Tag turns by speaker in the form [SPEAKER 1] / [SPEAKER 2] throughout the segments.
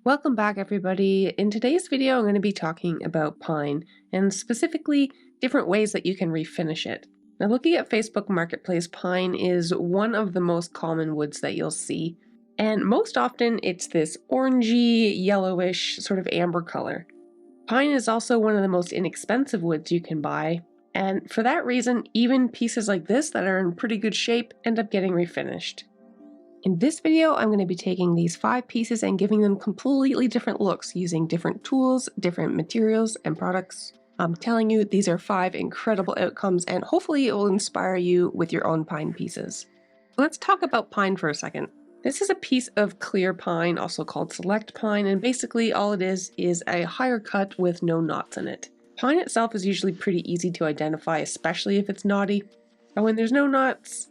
[SPEAKER 1] Welcome back, everybody. In today's video, I'm going to be talking about pine and specifically different ways that you can refinish it. Now, looking at Facebook Marketplace, pine is one of the most common woods that you'll see, and most often it's this orangey, yellowish, sort of amber color. Pine is also one of the most inexpensive woods you can buy, and for that reason, even pieces like this that are in pretty good shape end up getting refinished. In this video, I'm going to be taking these 5 pieces and giving them completely different looks using different tools, different materials, and products. I'm telling you, these are 5 incredible outcomes, and hopefully it will inspire you with your own pine pieces. Let's talk about pine for a second. This is a piece of clear pine, also called select pine, and basically all it is a higher cut with no knots in it. Pine itself is usually pretty easy to identify, especially if it's knotty. And when there's no knots,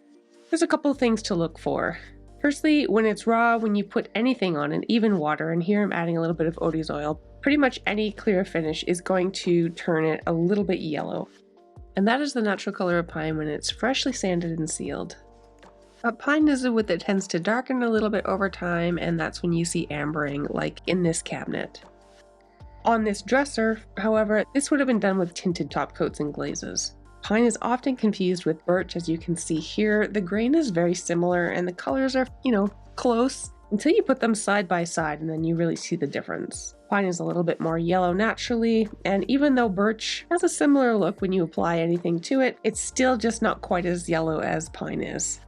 [SPEAKER 1] there's a couple things to look for. Firstly, when it's raw, when you put anything on it, even water, and here I'm adding a little bit of Odie's oil, pretty much any clear finish is going to turn it a little bit yellow. And that is the natural color of pine when it's freshly sanded and sealed. But pine is a wood that tends to darken a little bit over time, and that's when you see ambering, like in this cabinet. On this dresser, however, this would have been done with tinted top coats and glazes. Pine is often confused with birch, as you can see here. The grain is very similar and the colors are, close until you put them side by side and then you really see the difference. Pine is a little bit more yellow naturally, and even though birch has a similar look when you apply anything to it, it's still just not quite as yellow as pine is.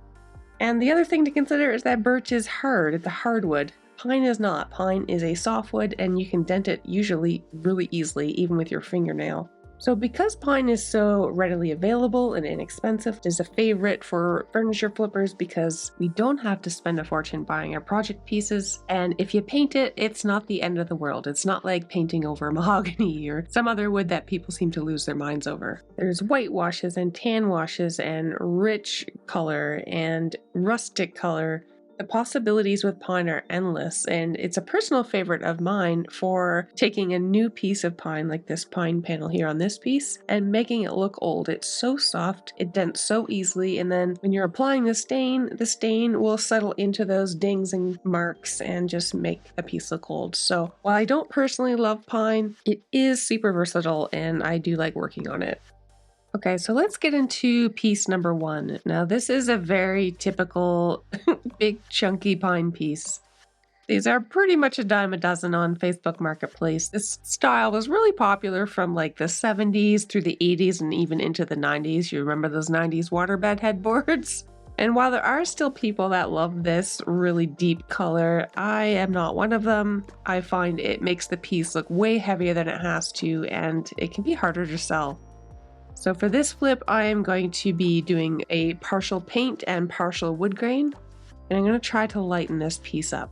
[SPEAKER 1] And the other thing to consider is that birch is hard, it's a hardwood. Pine is not. Pine is a softwood and you can dent it usually really easily, even with your fingernail. So because pine is so readily available and inexpensive, it is a favorite for furniture flippers because we don't have to spend a fortune buying our project pieces. And if you paint it, it's not the end of the world. It's not like painting over mahogany or some other wood that people seem to lose their minds over. There's white washes and tan washes and rich color and rustic color. The possibilities with pine are endless, and it's a personal favorite of mine for taking a new piece of pine, like this pine panel here on this piece, and making it look old. It's so soft, it dents so easily, and then when you're applying the stain will settle into those dings and marks and just make a piece look old. So while I don't personally love pine, it is super versatile, and I do like working on it. Okay, so let's get into piece number 1. Now this is a very typical big chunky pine piece. These are pretty much a dime a dozen on Facebook Marketplace. This style was really popular from like the 70s through the 80s and even into the 90s. You remember those 90s waterbed headboards? And while there are still people that love this really deep color, I am not one of them. I find it makes the piece look way heavier than it has to, and it can be harder to sell. So for this flip, I am going to be doing a partial paint and partial wood grain, and I'm going to try to lighten this piece up.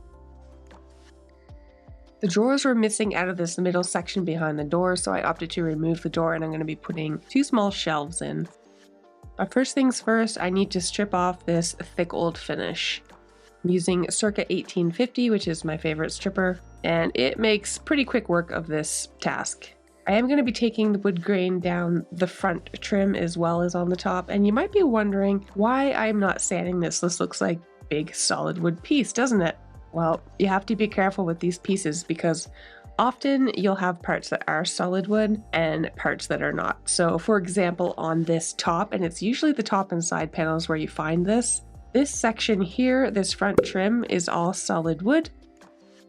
[SPEAKER 1] The drawers were missing out of this middle section behind the door, so I opted to remove the door, and I'm going to be putting 2 small shelves in. But first things first, I need to strip off this thick old finish. I'm using circa 1850, which is my favorite stripper, and it makes pretty quick work of this task. I am going to be taking the wood grain down the front trim as well as on the top, and you might be wondering why I'm not sanding this. This looks like a big solid wood piece, doesn't it? Well, you have to be careful with these pieces because often you'll have parts that are solid wood and parts that are not. So for example, on this top, and it's usually the top and side panels where you find this section here, this front trim is all solid wood,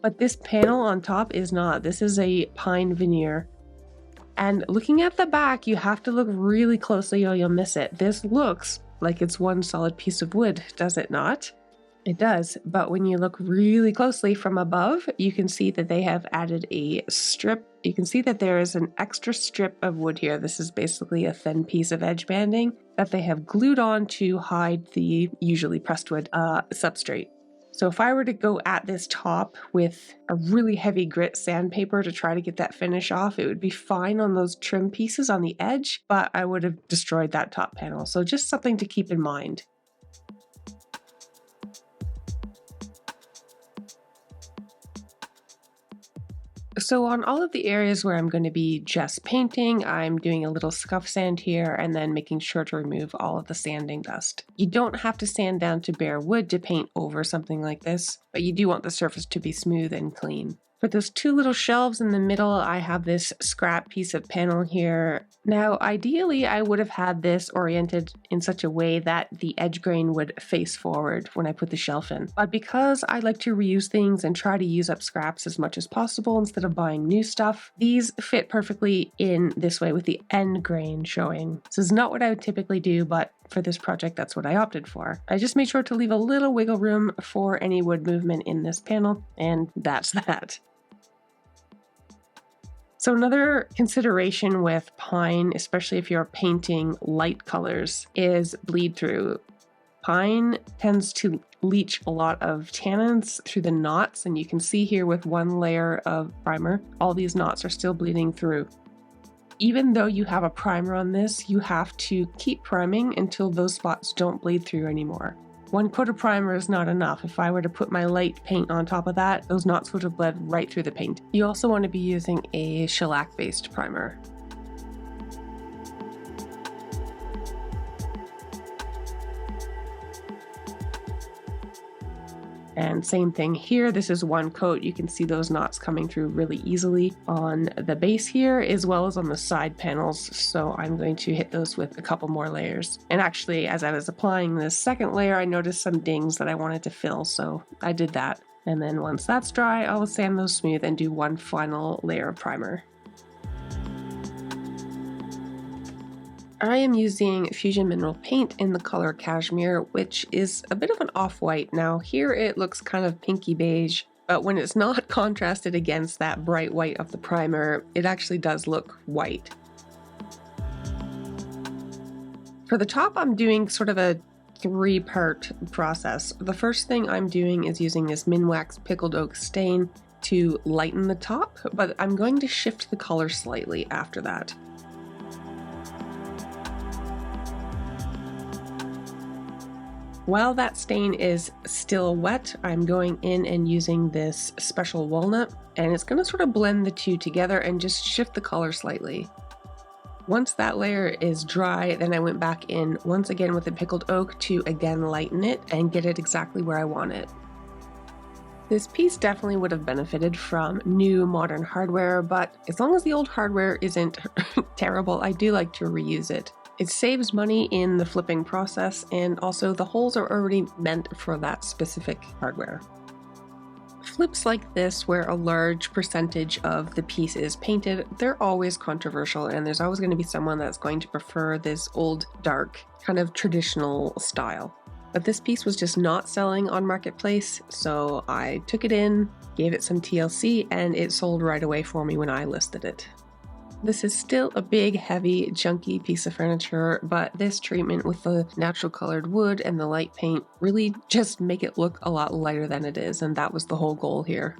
[SPEAKER 1] but this panel on top is not. This is a pine veneer. And looking at the back, you have to look really closely or you'll miss it. This looks like it's one solid piece of wood, does it not? It does, but when you look really closely from above, you can see that they have added a strip. You can see that there is an extra strip of wood here. This is basically a thin piece of edge banding that they have glued on to hide the usually pressed wood substrate. So if I were to go at this top with a really heavy grit sandpaper to try to get that finish off, it would be fine on those trim pieces on the edge, but I would have destroyed that top panel. So just something to keep in mind. So on all of the areas where I'm going to be just painting, I'm doing a little scuff sand here and then making sure to remove all of the sanding dust. You don't have to sand down to bare wood to paint over something like this, but you do want the surface to be smooth and clean. For those two little shelves in the middle, I have this scrap piece of panel here. Now, ideally, I would have had this oriented in such a way that the edge grain would face forward when I put the shelf in. But because I like to reuse things and try to use up scraps as much as possible instead of buying new stuff, these fit perfectly in this way with the end grain showing. This is not what I would typically do, but for this project, that's what I opted for. I just made sure to leave a little wiggle room for any wood movement in this panel, and that's that. So another consideration with pine, especially if you're painting light colors, is bleed through. Pine tends to leach a lot of tannins through the knots, and you can see here with one layer of primer, all these knots are still bleeding through. Even though you have a primer on this, you have to keep priming until those spots don't bleed through anymore. One coat of primer is not enough. If I were to put my light paint on top of that, those knots would have bled right through the paint. You also want to be using a shellac-based primer. And same thing here, this is one coat. You can see those knots coming through really easily on the base here as well as on the side panels. So I'm going to hit those with a couple more layers. And actually, as I was applying this second layer, I noticed some dings that I wanted to fill, so I did that. And then once that's dry, I'll sand those smooth and do one final layer of primer. I am using Fusion Mineral Paint in the color Cashmere, which is a bit of an off-white. Now here it looks kind of pinky beige, but when it's not contrasted against that bright white of the primer, it actually does look white. For the top, I'm doing sort of a three-part process. The first thing I'm doing is using this Minwax Pickled Oak stain to lighten the top, but I'm going to shift the color slightly after that. While that stain is still wet, I'm going in and using this special walnut, and it's going to sort of blend the two together and just shift the color slightly. Once that layer is dry, then I went back in once again with the pickled oak to again lighten it and get it exactly where I want it. This piece definitely would have benefited from new modern hardware, but as long as the old hardware isn't terrible, I do like to reuse it. It saves money in the flipping process, and also the holes are already meant for that specific hardware. Flips like this, where a large percentage of the piece is painted, they're always controversial, and there's always going to be someone that's going to prefer this old, dark, kind of traditional style. But this piece was just not selling on Marketplace, so I took it in, gave it some TLC, and it sold right away for me when I listed it. This is still a big, heavy, chunky piece of furniture, but this treatment with the natural colored wood and the light paint really just make it look a lot lighter than it is, and that was the whole goal here.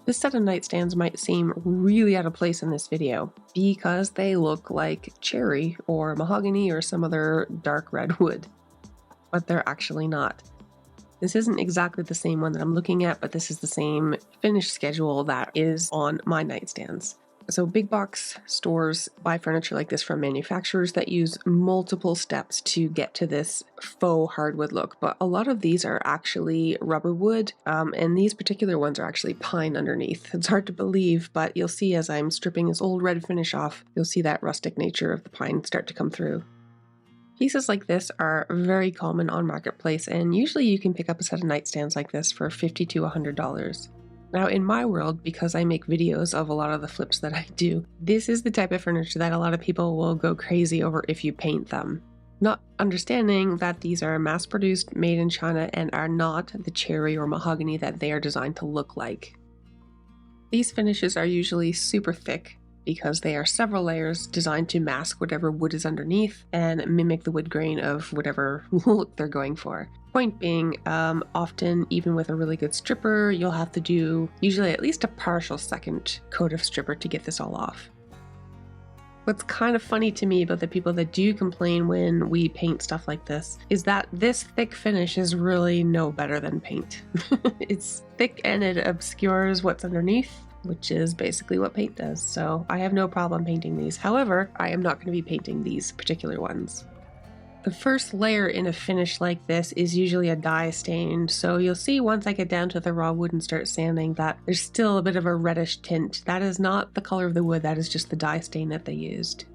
[SPEAKER 1] This set of nightstands might seem really out of place in this video because they look like cherry or mahogany or some other dark red wood. But they're actually not. This isn't exactly the same one that I'm looking at, but this is the same finish schedule that is on my nightstands. So big box stores buy furniture like this from manufacturers that use multiple steps to get to this faux hardwood look, but a lot of these are actually rubber wood, and these particular ones are actually pine underneath. It's hard to believe, but you'll see as I'm stripping this old red finish off, you'll see that rustic nature of the pine start to come through. Pieces like this are very common on Marketplace, and usually you can pick up a set of nightstands like this for $50 to $100. Now in my world, because I make videos of a lot of the flips that I do, this is the type of furniture that a lot of people will go crazy over if you paint them. Not understanding that these are mass-produced, made in China, and are not the cherry or mahogany that they are designed to look like. These finishes are usually super thick, because they are several layers designed to mask whatever wood is underneath and mimic the wood grain of whatever look they're going for. Point being, often even with a really good stripper, you'll have to do usually at least a partial second coat of stripper to get this all off. What's kind of funny to me about the people that do complain when we paint stuff like this is that this thick finish is really no better than paint. It's thick and it obscures what's underneath, which is basically what paint does. So I have no problem painting these. However, I am not going to be painting these particular ones. The first layer in a finish like this is usually a dye stain, so you'll see once I get down to the raw wood and start sanding that there's still a bit of a reddish tint. That is not the color of the wood, that is just the dye stain that they used.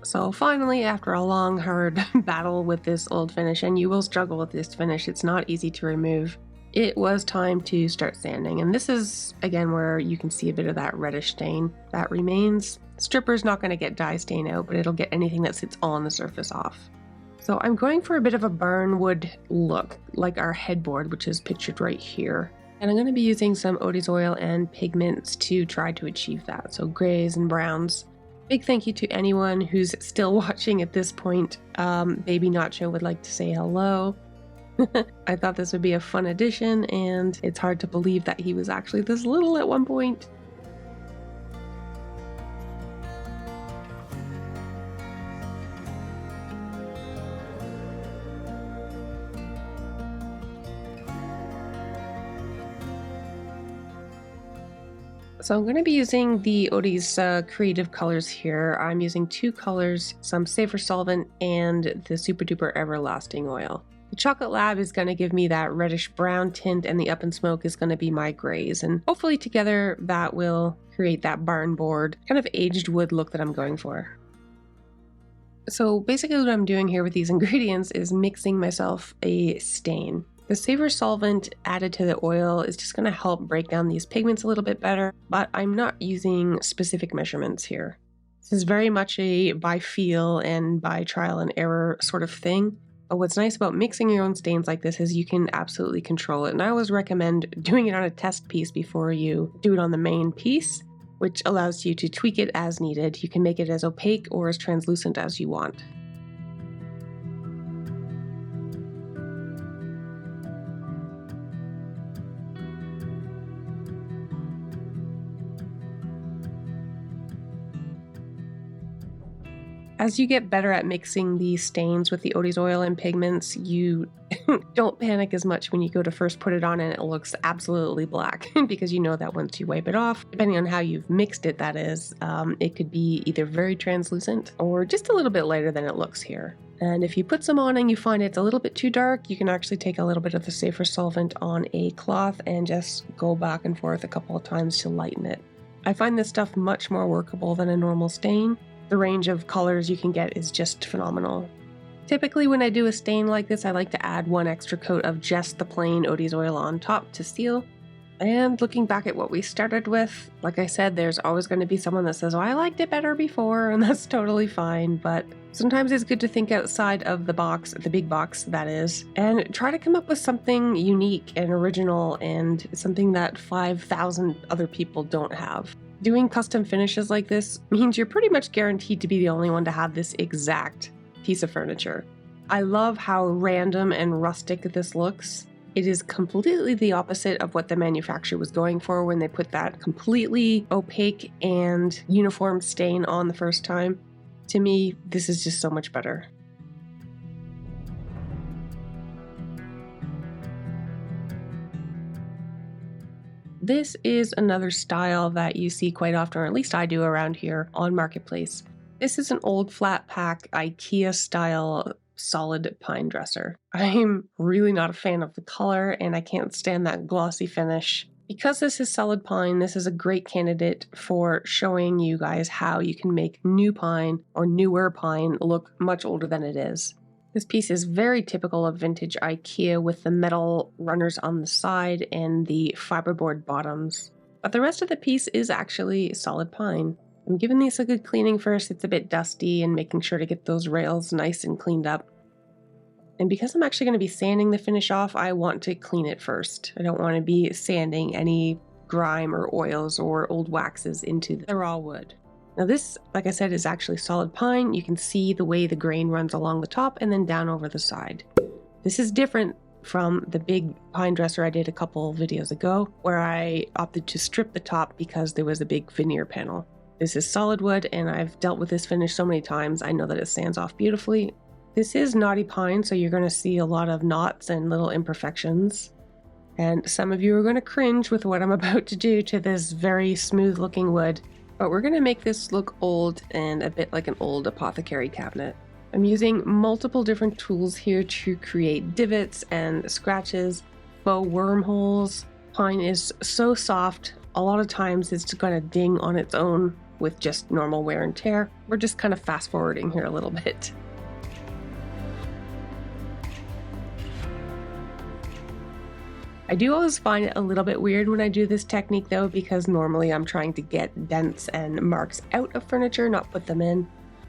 [SPEAKER 1] So finally, after a long, hard battle with this old finish, and you will struggle with this finish, it's not easy to remove, it was time to start sanding. And this is, again, where you can see a bit of that reddish stain that remains. Stripper's not going to get dye stain out, but it'll get anything that sits on the surface off. So I'm going for a bit of a burn wood look, like our headboard, which is pictured right here. And I'm going to be using some Odie's oil and pigments to try to achieve that. So grays and browns. Big thank you to anyone who's still watching at this point. Baby Nacho would like to say hello. I thought this would be a fun addition, and it's hard to believe that he was actually this little at one point. So I'm going to be using the Odie's creative colors here. I'm using two colors, some safer solvent and the super duper everlasting oil. The chocolate lab is going to give me that reddish brown tint, and the up and smoke is going to be my grays, and hopefully together that will create that barn board kind of aged wood look that I'm going for. So basically what I'm doing here with these ingredients is mixing myself a stain. The safer solvent added to the oil is just going to help break down these pigments a little bit better, but I'm not using specific measurements here. This is very much a by feel and by trial and error sort of thing. But what's nice about mixing your own stains like this is you can absolutely control it. And I always recommend doing it on a test piece before you do it on the main piece, which allows you to tweak it as needed. You can make it as opaque or as translucent as you want. As you get better at mixing these stains with the Odie's oil and pigments, you don't panic as much when you go to first put it on and it looks absolutely black, because you know that once you wipe it off, depending on how you've mixed it, that is, it could be either very translucent or just a little bit lighter than it looks here. And if you put some on and you find it's a little bit too dark, you can actually take a little bit of the safer solvent on a cloth and just go back and forth a couple of times to lighten it. I find this stuff much more workable than a normal stain. The range of colors you can get is just phenomenal. Typically when I do a stain like this, I like to add one extra coat of just the plain Odie's oil on top to seal. And looking back at what we started with, like I said, there's always going to be someone that says, oh, I liked it better before, and that's totally fine, but sometimes it's good to think outside of the box, the big box that is, and try to come up with something unique and original and something that 5,000 other people don't have. Doing custom finishes like this means you're pretty much guaranteed to be the only one to have this exact piece of furniture. I love how random and rustic this looks. It is completely the opposite of what the manufacturer was going for when they put that completely opaque and uniform stain on the first time. To me, this is just so much better. This is another style that you see quite often, or at least I do around here on Marketplace. This is an old flat pack IKEA style solid pine dresser. I'm really not a fan of the color, and I can't stand that glossy finish. Because this is solid pine, this is a great candidate for showing you guys how you can make new pine or newer pine look much older than it is. This piece is very typical of vintage IKEA with the metal runners on the side and the fiberboard bottoms. But the rest of the piece is actually solid pine. I'm giving these a good cleaning first. It's a bit dusty, and making sure to get those rails nice and cleaned up. And because I'm actually going to be sanding the finish off, I want to clean it first. I don't want to be sanding any grime or oils or old waxes into the raw wood. Now this, like I said, is actually solid pine. You can see the way the grain runs along the top and then down over the side. This is different from the big pine dresser I did a couple videos ago, where I opted to strip the top because there was a big veneer panel. This is solid wood, and I've dealt with this finish so many times, I know that it stands off beautifully. This is knotty pine, so you're going to see a lot of knots and little imperfections. And some of you are going to cringe with what I'm about to do to this very smooth looking wood, but we're going to make this look old and a bit like an old apothecary cabinet. I'm using multiple different tools here to create divots and scratches, faux wormholes. Pine is so soft, a lot of times it's going to ding on its own with just normal wear and tear. We're just kind of fast forwarding here a little bit. I do always find it a little bit weird when I do this technique though, because normally I'm trying to get dents and marks out of furniture, not put them in.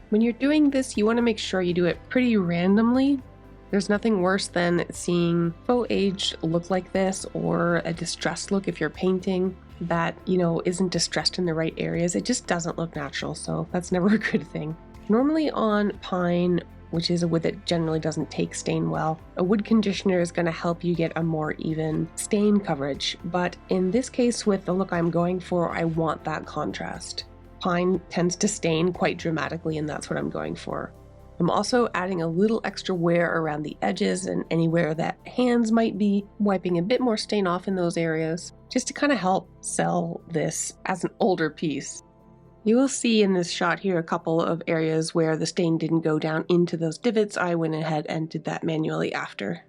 [SPEAKER 1] When you're doing this, you want to make sure you do it pretty randomly. There's nothing worse than seeing faux age look like this, or a distressed look if you're painting that, isn't distressed in the right areas. It just doesn't look natural, so that's never a good thing. Normally on pine, which is a wood that generally doesn't take stain well, a wood conditioner is going to help you get a more even stain coverage. But in this case, with the look I'm going for, I want that contrast. Pine tends to stain quite dramatically, and that's what I'm going for. I'm also adding a little extra wear around the edges and anywhere that hands might be, wiping a bit more stain off in those areas, just to kind of help sell this as an older piece. You will see in this shot here a couple of areas where the stain didn't go down into those divots. I went ahead and did that manually after.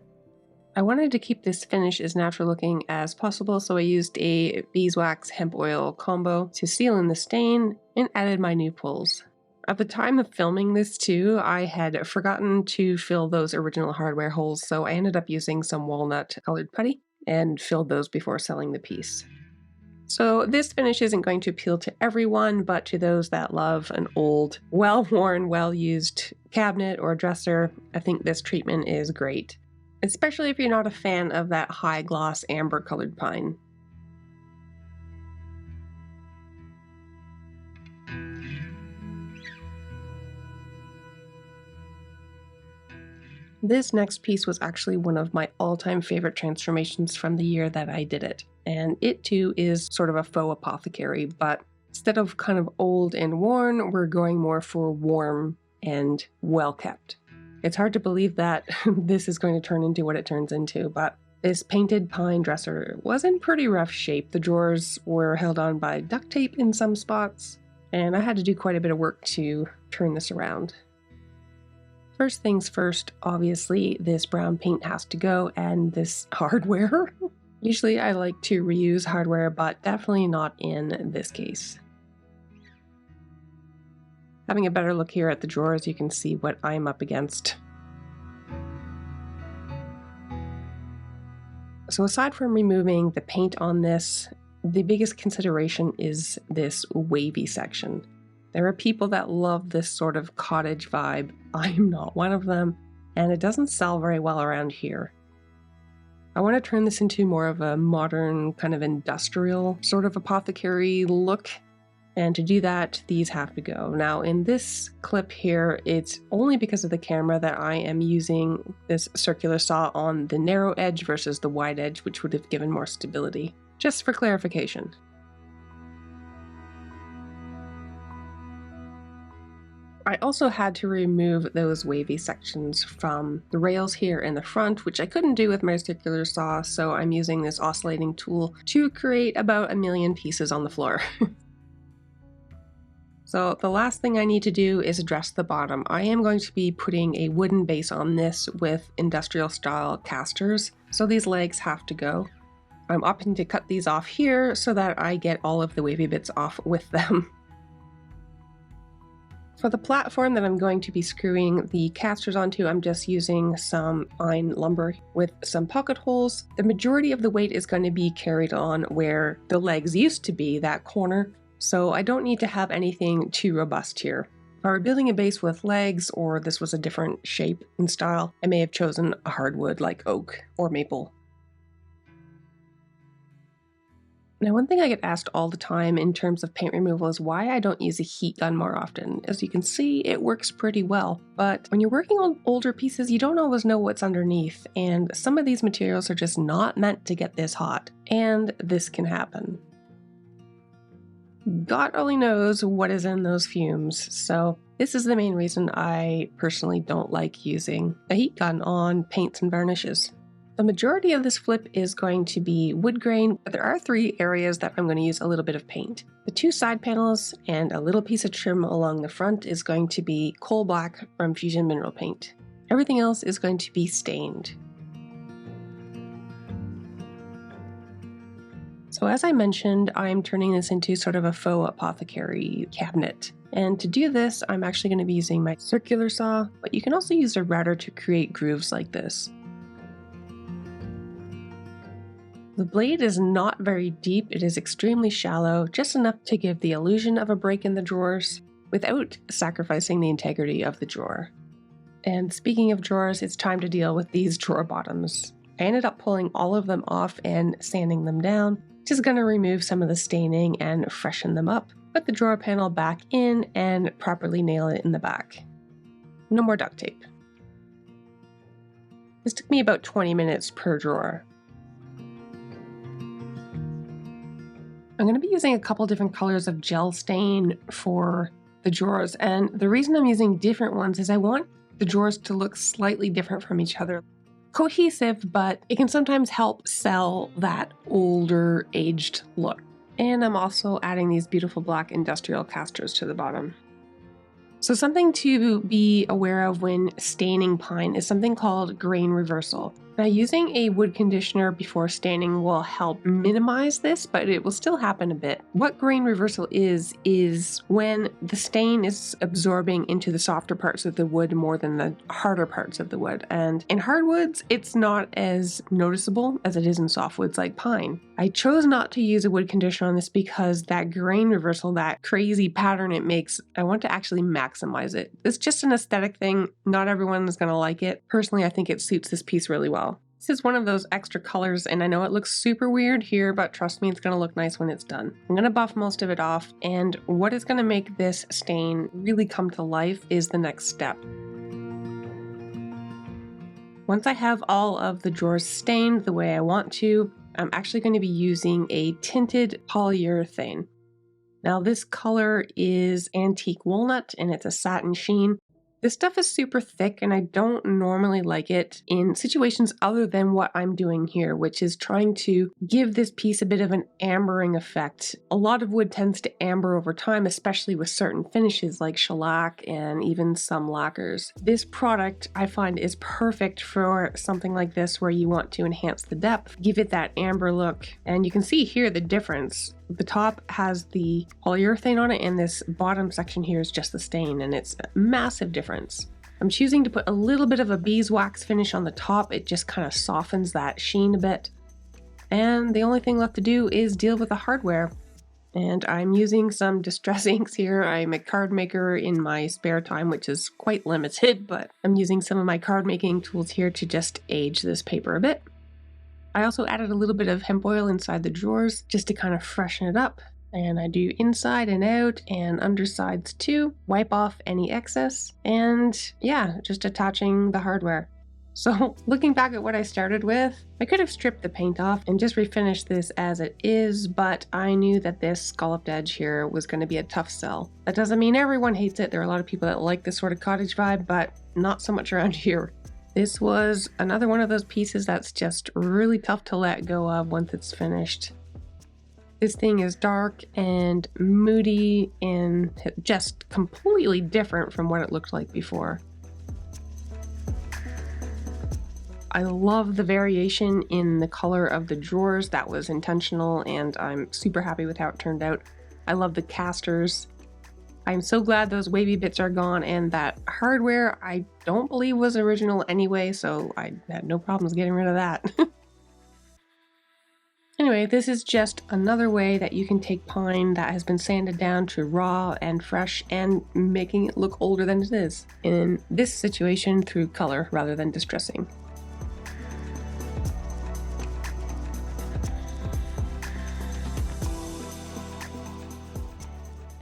[SPEAKER 1] I wanted to keep this finish as natural looking as possible, so I used a beeswax hemp oil combo to seal in the stain and added my new pulls. At the time of filming this too, I had forgotten to fill those original hardware holes, so I ended up using some walnut colored putty and filled those before selling the piece. So this finish isn't going to appeal to everyone, but to those that love an old, well-worn, well-used cabinet or dresser, I think this treatment is great, especially if you're not a fan of that high gloss amber colored pine. This next piece was actually one of my all-time favorite transformations from the year that I did it. And it too is sort of a faux apothecary, but instead of kind of old and worn, we're going more for warm and well kept. It's hard to believe that this is going to turn into what it turns into, but this painted pine dresser was in pretty rough shape. The drawers were held on by duct tape in some spots, and I had to do quite a bit of work to turn this around. First things first, obviously this brown paint has to go, and this hardware. Usually I like to reuse hardware, but definitely not in this case. Having a better look here at the drawers, you can see what I'm up against. So aside from removing the paint on this, the biggest consideration is this wavy section. There are people that love this sort of cottage vibe. I'm not one of them, and it doesn't sell very well around here. I want to turn this into more of a modern, kind of industrial sort of apothecary look, and to do that, these have to go. Now in this clip here, it's only because of the camera that I am using this circular saw on the narrow edge versus the wide edge, which would have given more stability. Just for clarification. I also had to remove those wavy sections from the rails here in the front, which I couldn't do with my circular saw, so I'm using this oscillating tool to create about 1 million pieces on the floor. So the last thing I need to do is address the bottom. I am going to be putting a wooden base on this with industrial style casters, so these legs have to go. I'm opting to cut these off here so that I get all of the wavy bits off with them. For the platform that I'm going to be screwing the casters onto, I'm just using some pine lumber with some pocket holes. The majority of the weight is going to be carried on where the legs used to be, that corner, so I don't need to have anything too robust here. If I were building a base with legs, or this was a different shape and style, I may have chosen a hardwood like oak or maple. Now, one thing I get asked all the time in terms of paint removal is why I don't use a heat gun more often. As you can see, it works pretty well, but when you're working on older pieces, you don't always know what's underneath, and some of these materials are just not meant to get this hot, and this can happen. God only knows what is in those fumes. So this is the main reason I personally don't like using a heat gun on paints and varnishes. The majority of this flip is going to be wood grain, but there are 3 areas that I'm going to use a little bit of paint. The 2 side panels and a little piece of trim along the front is going to be coal black from Fusion Mineral Paint. Everything else is going to be stained. So as I mentioned, I'm turning this into sort of a faux apothecary cabinet. And to do this, I'm actually going to be using my circular saw, but you can also use a router to create grooves like this. The blade is not very deep, it is extremely shallow, just enough to give the illusion of a break in the drawers without sacrificing the integrity of the drawer. And speaking of drawers, it's time to deal with these drawer bottoms. I ended up pulling all of them off and sanding them down, which is going to remove some of the staining and freshen them up. Put the drawer panel back in and properly nail it in the back. No more duct tape. This took me about 20 minutes per drawer. I'm going to be using a couple different colors of gel stain for the drawers, and the reason I'm using different ones is I want the drawers to look slightly different from each other. Cohesive, but it can sometimes help sell that older, aged look. And I'm also adding these beautiful black industrial casters to the bottom. So something to be aware of when staining pine is something called grain reversal. Now, using a wood conditioner before staining will help minimize this, but it will still happen a bit. What grain reversal is when the stain is absorbing into the softer parts of the wood more than the harder parts of the wood. And in hardwoods, it's not as noticeable as it is in softwoods like pine. I chose not to use a wood conditioner on this because that grain reversal, that crazy pattern it makes, I want to actually maximize it. It's just an aesthetic thing. Not everyone is going to like it. Personally, I think it suits this piece really well. This is one of those extra colors, and I know it looks super weird here, but trust me, it's going to look nice when it's done. I'm going to buff most of it off, and what is going to make this stain really come to life is the next step. Once I have all of the drawers stained the way I want to, I'm actually going to be using a tinted polyurethane. Now this color is antique walnut, and it's a satin sheen. This stuff is super thick, and I don't normally like it in situations other than what I'm doing here, which is trying to give this piece a bit of an ambering effect. A lot of wood tends to amber over time, especially with certain finishes like shellac and even some lacquers. This product I find is perfect for something like this where you want to enhance the depth, give it that amber look, and you can see here the difference. The top has the polyurethane on it, and this bottom section here is just the stain, and it's a massive difference. I'm choosing to put a little bit of a beeswax finish on the top. It just kind of softens that sheen a bit. And the only thing left to do is deal with the hardware. And I'm using some distress inks here. I'm a card maker in my spare time, which is quite limited, but I'm using some of my card making tools here to just age this paper a bit. I also added a little bit of hemp oil inside the drawers just to kind of freshen it up. And I do inside and out and undersides too. Wipe off any excess. And yeah, just attaching the hardware. So looking back at what I started with, I could have stripped the paint off and just refinished this as it is, but I knew that this scalloped edge here was going to be a tough sell. That doesn't mean everyone hates it. There are a lot of people that like this sort of cottage vibe, but not so much around here. This was another one of those pieces that's just really tough to let go of once it's finished. This thing is dark and moody and just completely different from what it looked like before. I love the variation in the color of the drawers. That was intentional, and I'm super happy with how it turned out. I love the casters. I'm so glad those wavy bits are gone, and that hardware I don't believe was original anyway, so I had no problems getting rid of that. Anyway, this is just another way that you can take pine that has been sanded down to raw and fresh and making it look older than it is. In this situation, through color rather than distressing.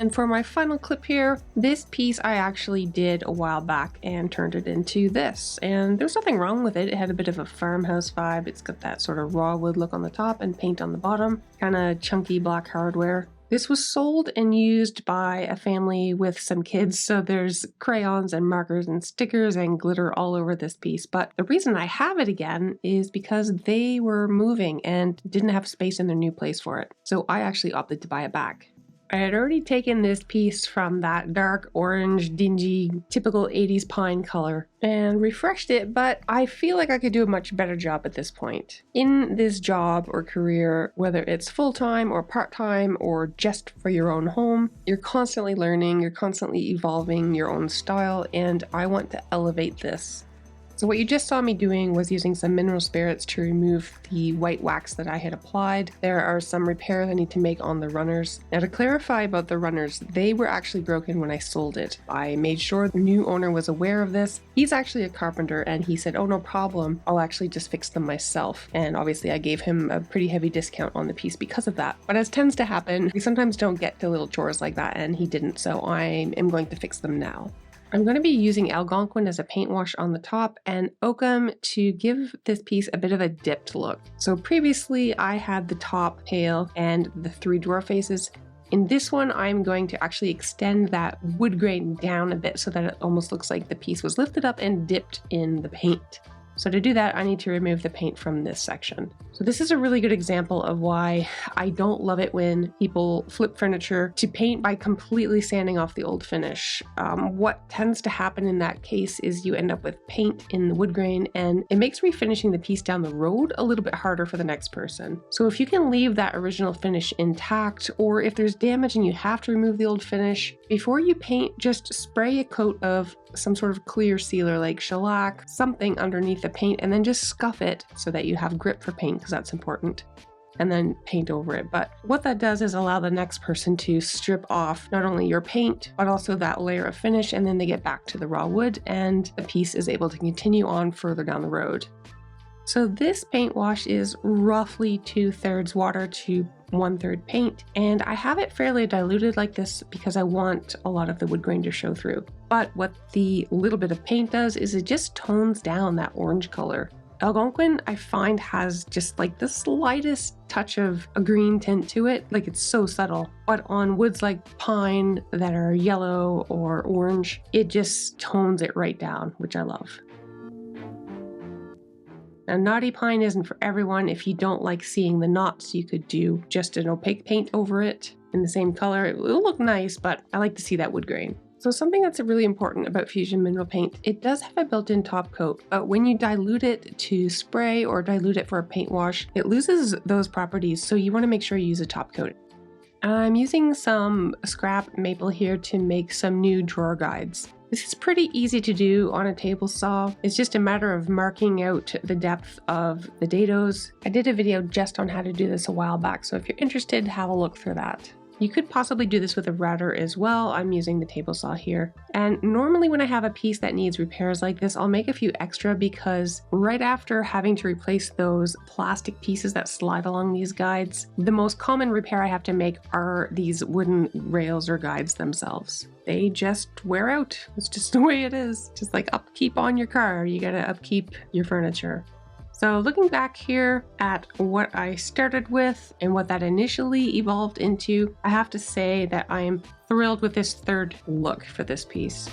[SPEAKER 1] And for my final clip here, this piece I actually did a while back and turned it into this. And there's nothing wrong with it. It had a bit of a farmhouse vibe. It's got that sort of raw wood look on the top and paint on the bottom. Kind of chunky black hardware. This was sold and used by a family with some kids, so there's crayons and markers and stickers and glitter all over this piece. But the reason I have it again is because they were moving and didn't have space in their new place for it. So I actually opted to buy it back. I had already taken this piece from that dark orange, dingy, typical 80s pine color and refreshed it, but I feel like I could do a much better job at this point. In this job or career, whether it's full-time or part-time or just for your own home, you're constantly learning, you're constantly evolving your own style, and I want to elevate this. So what you just saw me doing was using some mineral spirits to remove the white wax that I had applied. There are some repairs I need to make on the runners. Now to clarify about the runners, they were actually broken when I sold it. I made sure the new owner was aware of this. He's actually a carpenter and he said, oh no problem, I'll actually just fix them myself. And obviously I gave him a pretty heavy discount on the piece because of that. But as tends to happen, we sometimes don't get to little chores like that and he didn't, so I am going to fix them now. I'm going to be using Algonquin as a paint wash on the top and oakum to give this piece a bit of a dipped look. So previously I had the top pale and the 3 drawer faces. In this one, I'm going to actually extend that wood grain down a bit so that it almost looks like the piece was lifted up and dipped in the paint. So to do that, I need to remove the paint from this section. So this is a really good example of why I don't love it when people flip furniture to paint by completely sanding off the old finish. What tends to happen in that case is you end up with paint in the wood grain and it makes refinishing the piece down the road a little bit harder for the next person. So if you can leave that original finish intact, or if there's damage and you have to remove the old finish, before you paint, just spray a coat of some sort of clear sealer like shellac, something underneath the paint, and then just scuff it so that you have grip for paint, because that's important, and then paint over it. But what that does is allow the next person to strip off not only your paint, but also that layer of finish, and then they get back to the raw wood and the piece is able to continue on further down the road. So this paint wash is roughly 2/3 water to 1/3 paint, and I have it fairly diluted like this because I want a lot of the wood grain to show through. But what the little bit of paint does is it just tones down that orange color. Algonquin, I find, has just like the slightest touch of a green tint to it, like it's so subtle. But on woods like pine that are yellow or orange, it just tones it right down, which I love. Now, knotty pine isn't for everyone. If you don't like seeing the knots, you could do just an opaque paint over it in the same color. It will look nice, but I like to see that wood grain. So something that's really important about Fusion Mineral Paint, it does have a built-in top coat, but when you dilute it to spray or dilute it for a paint wash, it loses those properties, so you want to make sure you use a top coat. I'm using some scrap maple here to make some new drawer guides. This is pretty easy to do on a table saw. It's just a matter of marking out the depth of the dados. I did a video just on how to do this a while back, so if you're interested, have a look for that. You could possibly do this with a router as well. I'm using the table saw here. And normally when I have a piece that needs repairs like this, I'll make a few extra because right after having to replace those plastic pieces that slide along these guides, the most common repair I have to make are these wooden rails or guides themselves. They just wear out. It's just the way it is. Just like upkeep on your car, you gotta upkeep your furniture. So looking back here at what I started with and what that initially evolved into, I have to say that I am thrilled with this third look for this piece.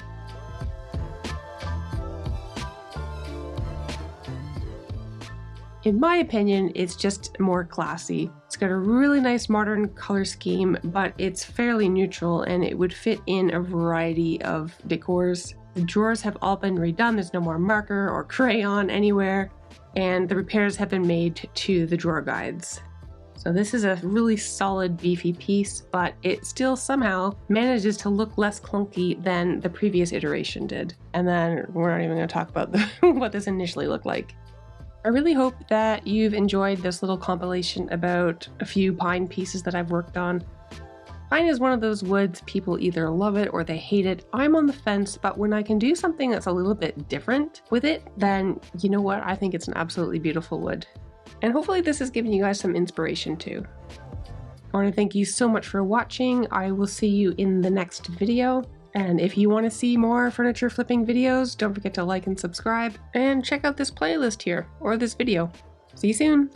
[SPEAKER 1] In my opinion, it's just more classy. It's got a really nice modern color scheme, but it's fairly neutral and it would fit in a variety of decors. The drawers have all been redone. There's no more marker or crayon anywhere. And the repairs have been made to the drawer guides. So this is a really solid, beefy piece, but it still somehow manages to look less clunky than the previous iteration did. And then we're not even going to talk about what this initially looked like. I really hope that you've enjoyed this little compilation about a few pine pieces that I've worked on. Pine is one of those woods people either love it or they hate it. I'm on the fence, but when I can do something that's a little bit different with it, then you know what? I think it's an absolutely beautiful wood. And hopefully this has given you guys some inspiration too. I want to thank you so much for watching. I will see you in the next video. And if you want to see more furniture flipping videos, don't forget to like and subscribe and check out this playlist here or this video. See you soon.